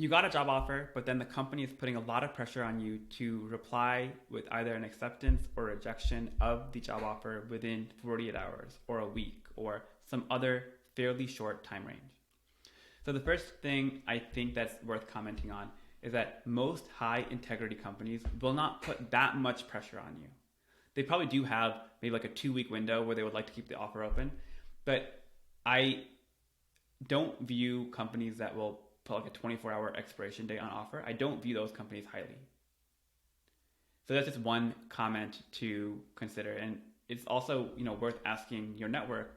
you got a job offer, but then the company is putting a lot of pressure on you to reply with either an acceptance or rejection of the job offer within 48 hours or a week or some other fairly short time range. So the first thing I think that's worth commenting on is that most high integrity companies will not put that much pressure on you. They probably do have maybe like a 2-week window where they would like to keep the offer open, but I don't view companies that will put like a 24-hour expiration date on offer. I don't view those companies highly. So that's just one comment to consider. And it's also, worth asking your network,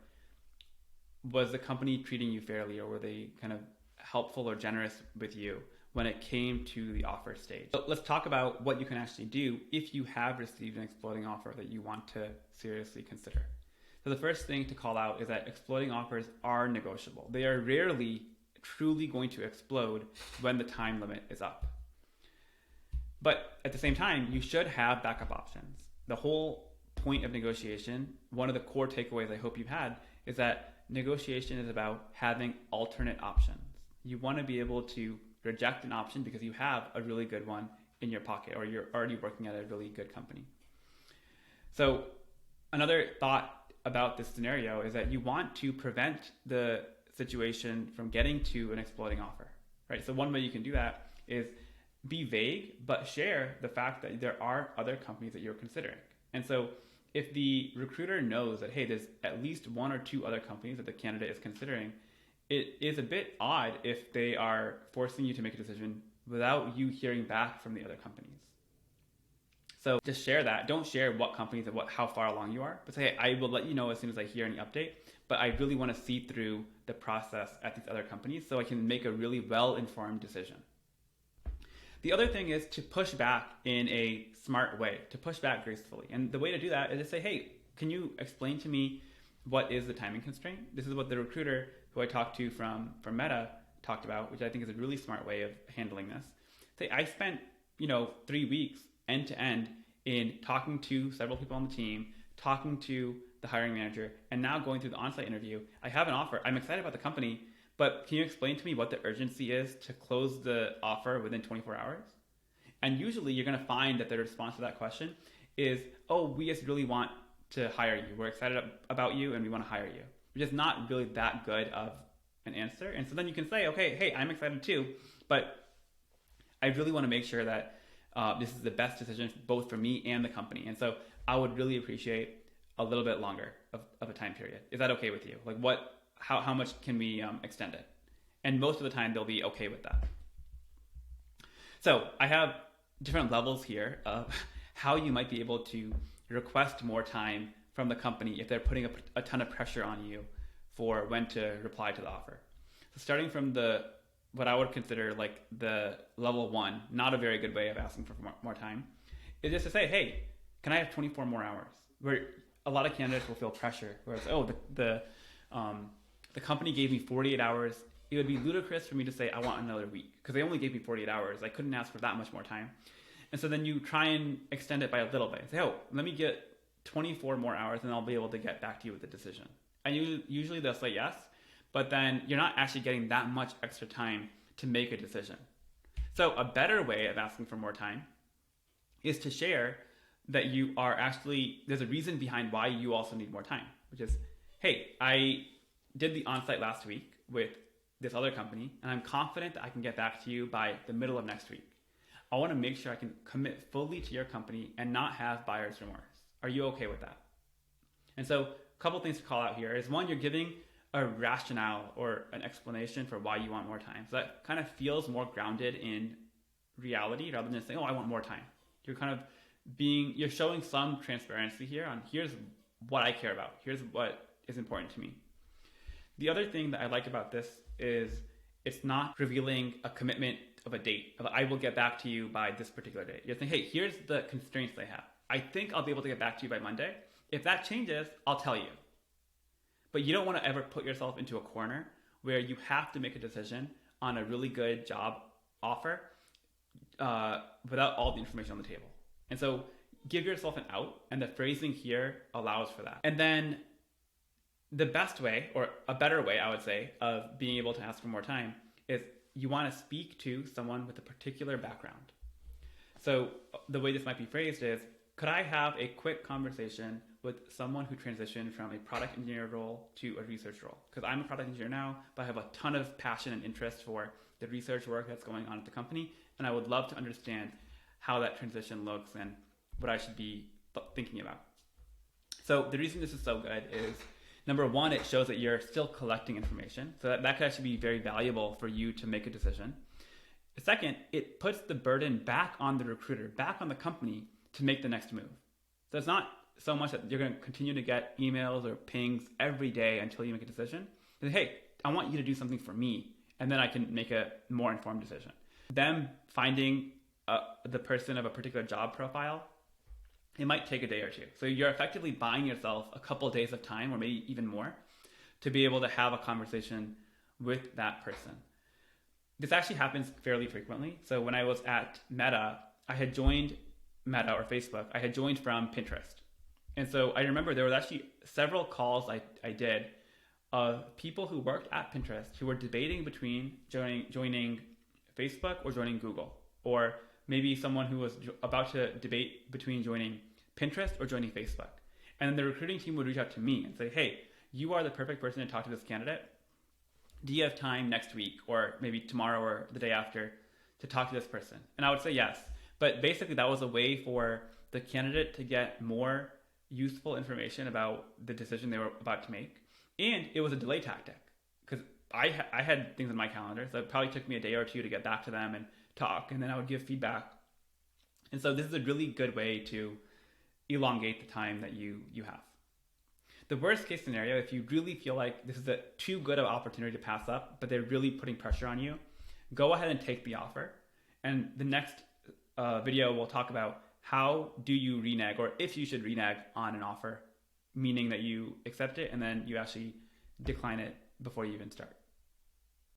was the company treating you fairly, or were they kind of helpful or generous with you when it came to the offer stage? So let's talk about what you can actually do if you have received an exploding offer that you want to seriously consider. So the first thing to call out is that exploding offers are negotiable. They are rarely truly going to explode when the time limit is up. But at the same time, you should have backup options. The whole point of negotiation, one of the core takeaways I hope you've had, is that negotiation is about having alternate options. You want to be able to reject an option because you have a really good one in your pocket, or you're already working at a really good company. So another thought about this scenario is that you want to prevent the situation from getting to an exploding offer, right? So one way you can do that is be vague, but share the fact that there are other companies that you're considering. And so if the recruiter knows that, hey, there's at least one or two other companies that the candidate is considering, it is a bit odd if they are forcing you to make a decision without you hearing back from the other companies. So just share that. Don't share what companies and how far along you are, but say, hey, I will let you know as soon as I hear any update, but I really want to see through the process at these other companies so I can make a really well-informed decision. The other thing is to push back in a smart way, to push back gracefully. And the way to do that is to say, hey, can you explain to me what is the timing constraint? This is what the recruiter who I talked to from Meta talked about, which I think is a really smart way of handling this. Say, I spent 3 weeks end to end in talking to several people on the team, talking to the hiring manager, and now going through the on-site interview. I have an offer. I'm excited about the company, but can you explain to me what the urgency is to close the offer within 24 hours? And usually you're going to find that the response to that question is, oh, we just really want to hire you. We're excited about you and we want to hire you. Which is not really that good of an answer. And so then you can say, okay, hey, I'm excited too, but I really want to make sure that this is the best decision both for me and the company. And so I would really appreciate a little bit longer of a time period. Is that okay with you? Like how much can we extend it? And most of the time they'll be okay with that. So I have different levels here of how you might be able to request more time from the company if they're putting a ton of pressure on you for when to reply to the offer. So starting from what I would consider like the level 1, not a very good way of asking for more time, is just to say, hey, can I have 24 more hours? Where a lot of candidates will feel pressure, where it's, oh, the company gave me 48 hours. It would be ludicrous for me to say, I want another week, because they only gave me 48 hours. I couldn't ask for that much more time. And so then you try and extend it by a little bit. Say, oh, let me get 24 more hours and I'll be able to get back to you with a decision. And usually they'll say yes, but then you're not actually getting that much extra time to make a decision. So a better way of asking for more time is to share that you are actually, there's a reason behind why you also need more time, which is, hey, I did the on-site last week with this other company, and I'm confident that I can get back to you by the middle of next week. I want to make sure I can commit fully to your company and not have buyer's remorse. Are you okay with that? And so a couple things to call out here is, one, you're giving a rationale or an explanation for why you want more time. So that kind of feels more grounded in reality rather than saying, oh, I want more time. You're kind of you're showing some transparency here on here's what I care about. Here's what is important to me. The other thing that I like about this is it's not revealing a commitment of a date. I will get back to you by this particular date. You're saying, hey, here's the constraints I have. I think I'll be able to get back to you by Monday. If that changes, I'll tell you. But you don't want to ever put yourself into a corner where you have to make a decision on a really good job offer without all the information on the table. And so give yourself an out, and the phrasing here allows for that. And then the best way, or a better way, I would say, of being able to ask for more time is you want to speak to someone with a particular background. So the way this might be phrased is, could I have a quick conversation with someone who transitioned from a product engineer role to a research role? Because I'm a product engineer now, but I have a ton of passion and interest for the research work that's going on at the company, and I would love to understand how that transition looks and what I should be thinking about. So the reason this is so good is, number one, it shows that you're still collecting information. So that could actually be very valuable for you to make a decision. Second, it puts the burden back on the recruiter, back on the company to make the next move. So it's not so much that you're going to continue to get emails or pings every day until you make a decision. And, hey, I want you to do something for me, and then I can make a more informed decision. Them finding the person of a particular job profile, it might take a day or two. So you're effectively buying yourself a couple of days of time, or maybe even more, to be able to have a conversation with that person. This actually happens fairly frequently. So when I was at Meta, I had joined Meta or Facebook. I had joined from Pinterest. And so I remember there was actually several calls I did of people who worked at Pinterest who were debating between joining Facebook or joining Google, or maybe someone who was about to debate between joining Pinterest or joining Facebook. And then the recruiting team would reach out to me and say, hey, you are the perfect person to talk to this candidate. Do you have time next week or maybe tomorrow or the day after to talk to this person? And I would say yes. But basically that was a way for the candidate to get more useful information about the decision they were about to make. And it was a delay tactic because I had things in my calendar. So it probably took me a day or two to get back to them and talk, and then I would give feedback. And so this is a really good way to elongate the time that you have. The worst case scenario, if you really feel like this is a too good of an opportunity to pass up, but they're really putting pressure on you, go ahead and take the offer. And the next video will talk about how do you renege, or if you should renege on an offer, meaning that you accept it and then you actually decline it before you even start.